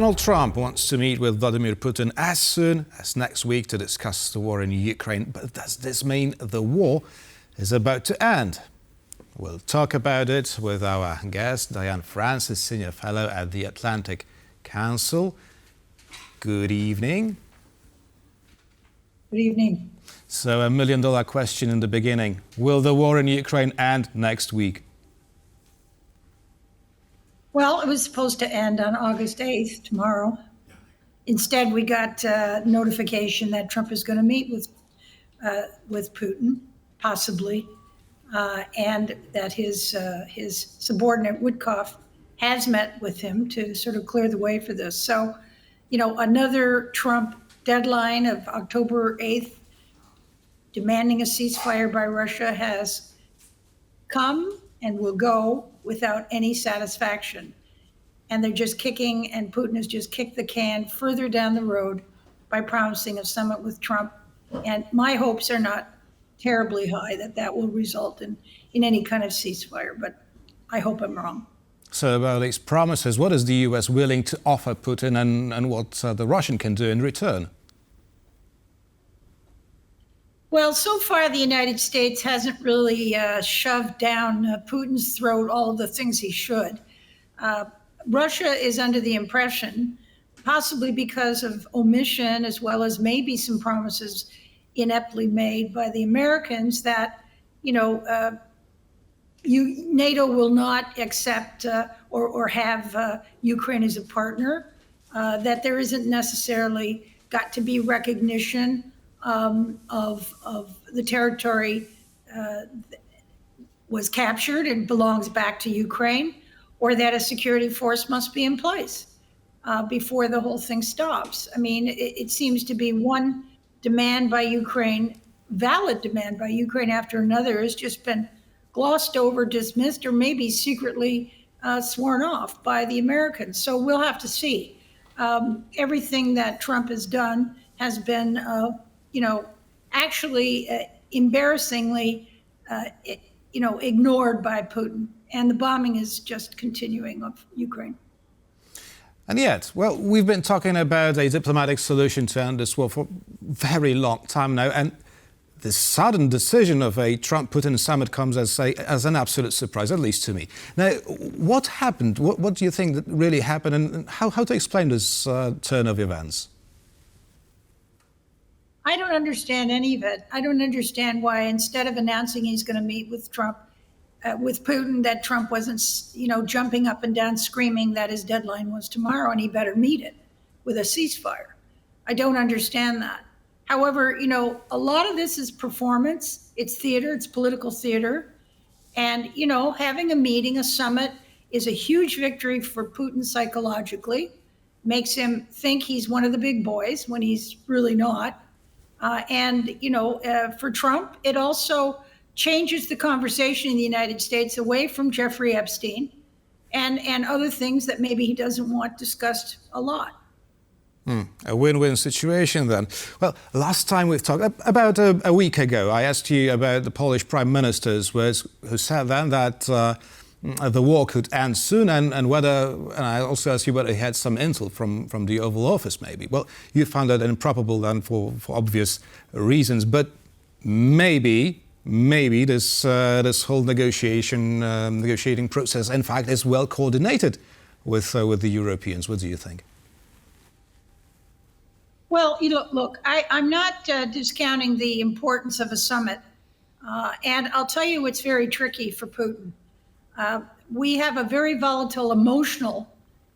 Donald Trump wants to meet with Vladimir Putin as soon as next week to discuss the war in Ukraine. But does this mean the war is about to end? We'll talk about it with our guest, Diane Francis, Senior Fellow at the Atlantic Council. Good evening. Good evening. So, $1 million question in the beginning. Will the war in Ukraine end next week? Well, it was supposed to end on August 8th, tomorrow. Instead, we got notification that Trump is going to meet with Putin, possibly, and that his subordinate Witkoff has met with him to sort of clear the way for this. So, another Trump deadline of October 8th, demanding a ceasefire by Russia, has come and will go without any satisfaction. And they're just kicking, and Putin has just kicked the can further down the road by promising a summit with Trump. And my hopes are not terribly high that will result in any kind of ceasefire, but I hope I'm wrong. So about these promises, what is the US willing to offer Putin and what the Russian can do in return? Well, so far, the United States hasn't really shoved down Putin's throat all of the things he should. Russia is under the impression, possibly because of omission, as well as maybe some promises ineptly made by the Americans, that, NATO will not accept or have Ukraine as a partner, that there isn't necessarily got to be recognition of the territory was captured and belongs back to Ukraine, or that a security force must be in place before the whole thing stops. I mean, it seems to be one demand by Ukraine, valid demand by Ukraine after another, has just been glossed over, dismissed, or maybe secretly sworn off by the Americans. So we'll have to see. Everything that Trump has done has been actually embarrassingly, ignored by Putin. And the bombing is just continuing of Ukraine. And yet, well, we've been talking about a diplomatic solution to end this war for a very long time now. And the sudden decision of a Trump-Putin summit comes as an absolute surprise, at least to me. Now, what happened? What do you think that really happened? And how to explain this turn of events? I don't understand any of it. I don't understand why, instead of announcing he's going to meet with Trump, with Putin, that Trump wasn't, jumping up and down screaming that his deadline was tomorrow and he better meet it with a ceasefire. I don't understand that. However, a lot of this is performance. It's theater. It's political theater. And, having a meeting, a summit, is a huge victory for Putin psychologically. Makes him think he's one of the big boys when he's really not. For Trump, it also changes the conversation in the United States away from Jeffrey Epstein and other things that maybe he doesn't want discussed a lot. A win-win situation then. Well, last time we've talked, about a week ago, I asked you about the Polish Prime Minister's words, who said then that the war could end soon, and I also asked you whether he had some intel from the Oval Office, maybe. Well, you found that improbable then for obvious reasons, but maybe this whole negotiating process, in fact, is well coordinated with the Europeans. What do you think? Well, look, I'm not discounting the importance of a summit, and I'll tell you what's very tricky for Putin. We have a very volatile, emotional,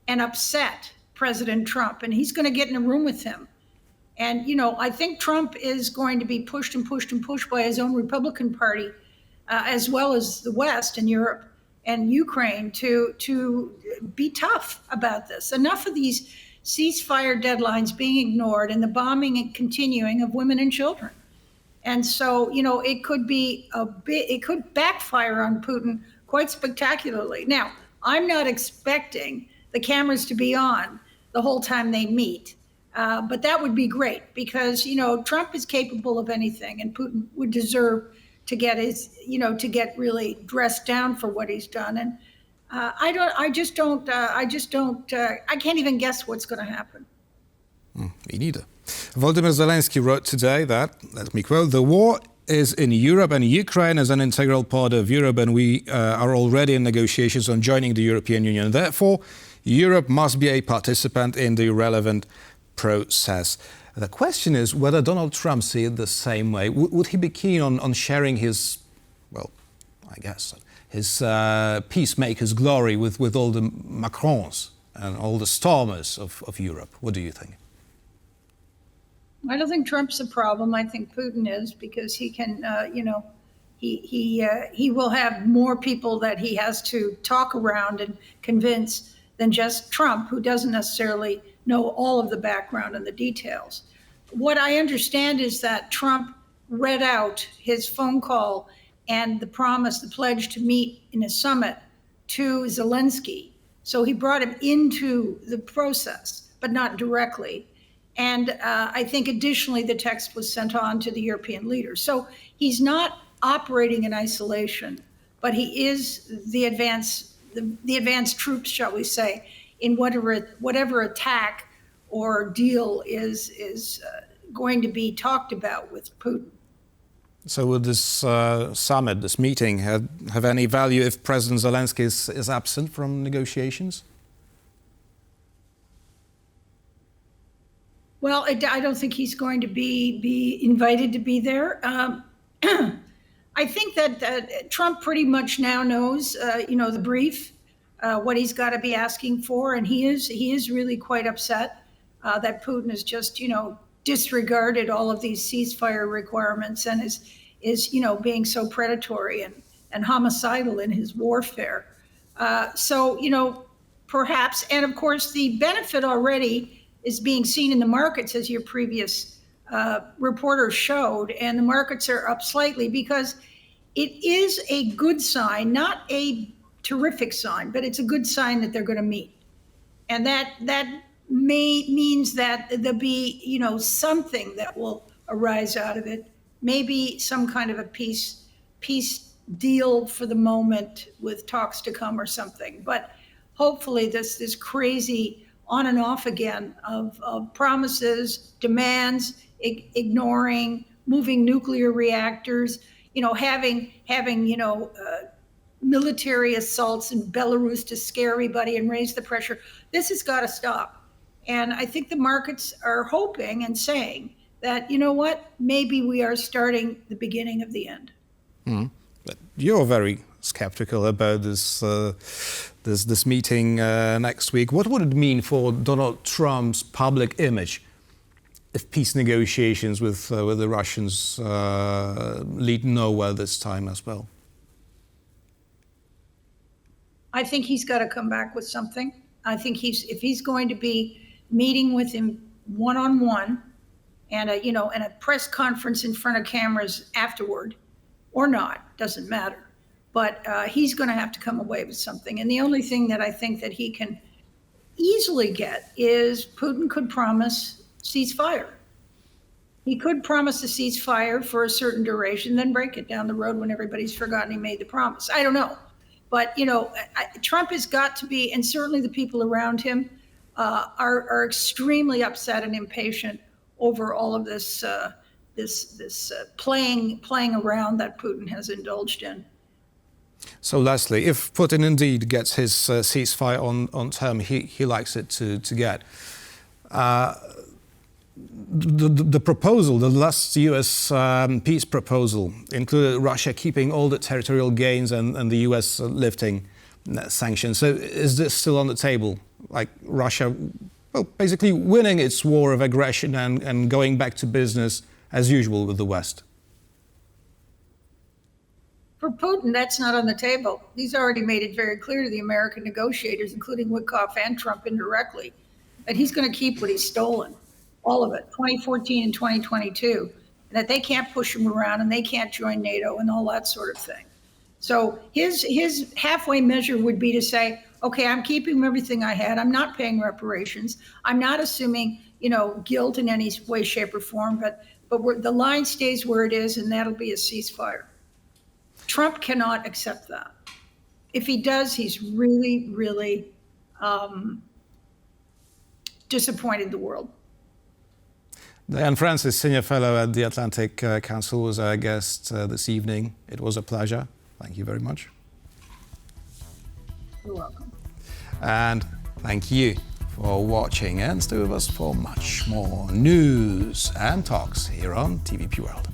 and upset President Trump, and he's going to get in a room with him. And, I think Trump is going to be pushed and pushed and pushed by his own Republican Party, as well as the West and Europe and Ukraine, to be tough about this. Enough of these ceasefire deadlines being ignored and the bombing and continuing of women and children. And so, it could be it could backfire on Putin quite spectacularly. Now, I'm not expecting the cameras to be on the whole time they meet, but that would be great because, Trump is capable of anything, and Putin would deserve to get to get really dressed down for what he's done. And I just don't. I can't even guess what's going to happen. Me neither. Volodymyr Zelensky wrote today that, let me quote, "The war is in Europe and Ukraine is an integral part of Europe, and we are already in negotiations on joining the European Union. Therefore, Europe must be a participant in the relevant process." The question is whether Donald Trump sees it the same way. Would he be keen on sharing his, well, I guess, his peacemaker's glory with all the Macrons and all the stormers of Europe? What do you think? I don't think Trump's a problem. I think Putin is, because he can, he will have more people that he has to talk around and convince than just Trump, who doesn't necessarily know all of the background and the details. What I understand is that Trump read out his phone call and the promise, the pledge to meet in a summit to Zelensky. So he brought him into the process, but not directly. And I think additionally, the text was sent on to the European leaders. So he's not operating in isolation, but he is the advanced troops, shall we say, in whatever attack or deal is going to be talked about with Putin. So would this summit, this meeting, have any value if President Zelensky is absent from negotiations? Well, I don't think he's going to be invited to be there. I think that Trump pretty much now knows, the brief, what he's got to be asking for, and he is really quite upset that Putin has just, disregarded all of these ceasefire requirements and is being so predatory and homicidal in his warfare. So perhaps, and of course, the benefit already is being seen in the markets, as your previous reporter showed, and the markets are up slightly because it is a good sign, not a terrific sign, but it's a good sign that they're going to meet. And that means that there'll be, something that will arise out of it, maybe some kind of a peace deal for the moment with talks to come or something. But hopefully this crazy on and off again of promises, demands, ignoring, moving nuclear reactors, having military assaults in Belarus to scare everybody and raise the pressure. This has got to stop. And I think the markets are hoping and saying that, maybe we are starting the beginning of the end. But you're very skeptical about this meeting next week. What would it mean for Donald Trump's public image if peace negotiations with the Russians lead nowhere this time as well? I think he's got to come back with something. I think if he's going to be meeting with him one-on-one and a press conference in front of cameras afterward, or not, doesn't matter. But he's going to have to come away with something. And the only thing that I think that he can easily get is Putin could promise ceasefire. He could promise a ceasefire for a certain duration, then break it down the road when everybody's forgotten he made the promise. I don't know. But, Trump has got to be, and certainly the people around him are extremely upset and impatient over all of this playing around that Putin has indulged in. So, Leslie, if Putin indeed gets his ceasefire on term he likes it to get, the proposal, the last U.S. peace proposal, included Russia keeping all the territorial gains and the U.S. lifting sanctions. So is this still on the table? Like Russia, well, basically winning its war of aggression and going back to business as usual with the West? For Putin, that's not on the table. He's already made it very clear to the American negotiators, including Witkoff and Trump indirectly, that he's going to keep what he's stolen, all of it, 2014 and 2022, and that they can't push him around and they can't join NATO and all that sort of thing. So his halfway measure would be to say, okay, I'm keeping everything I had. I'm not paying reparations. I'm not assuming, guilt in any way, shape, or form, but the line stays where it is, and that'll be a ceasefire. Trump cannot accept that. If he does, he's really, really disappointed the world. Diane Francis, Senior Fellow at the Atlantic Council, was our guest this evening. It was a pleasure. Thank you very much. You're welcome. And thank you for watching, and stay with us for much more news and talks here on TVP World.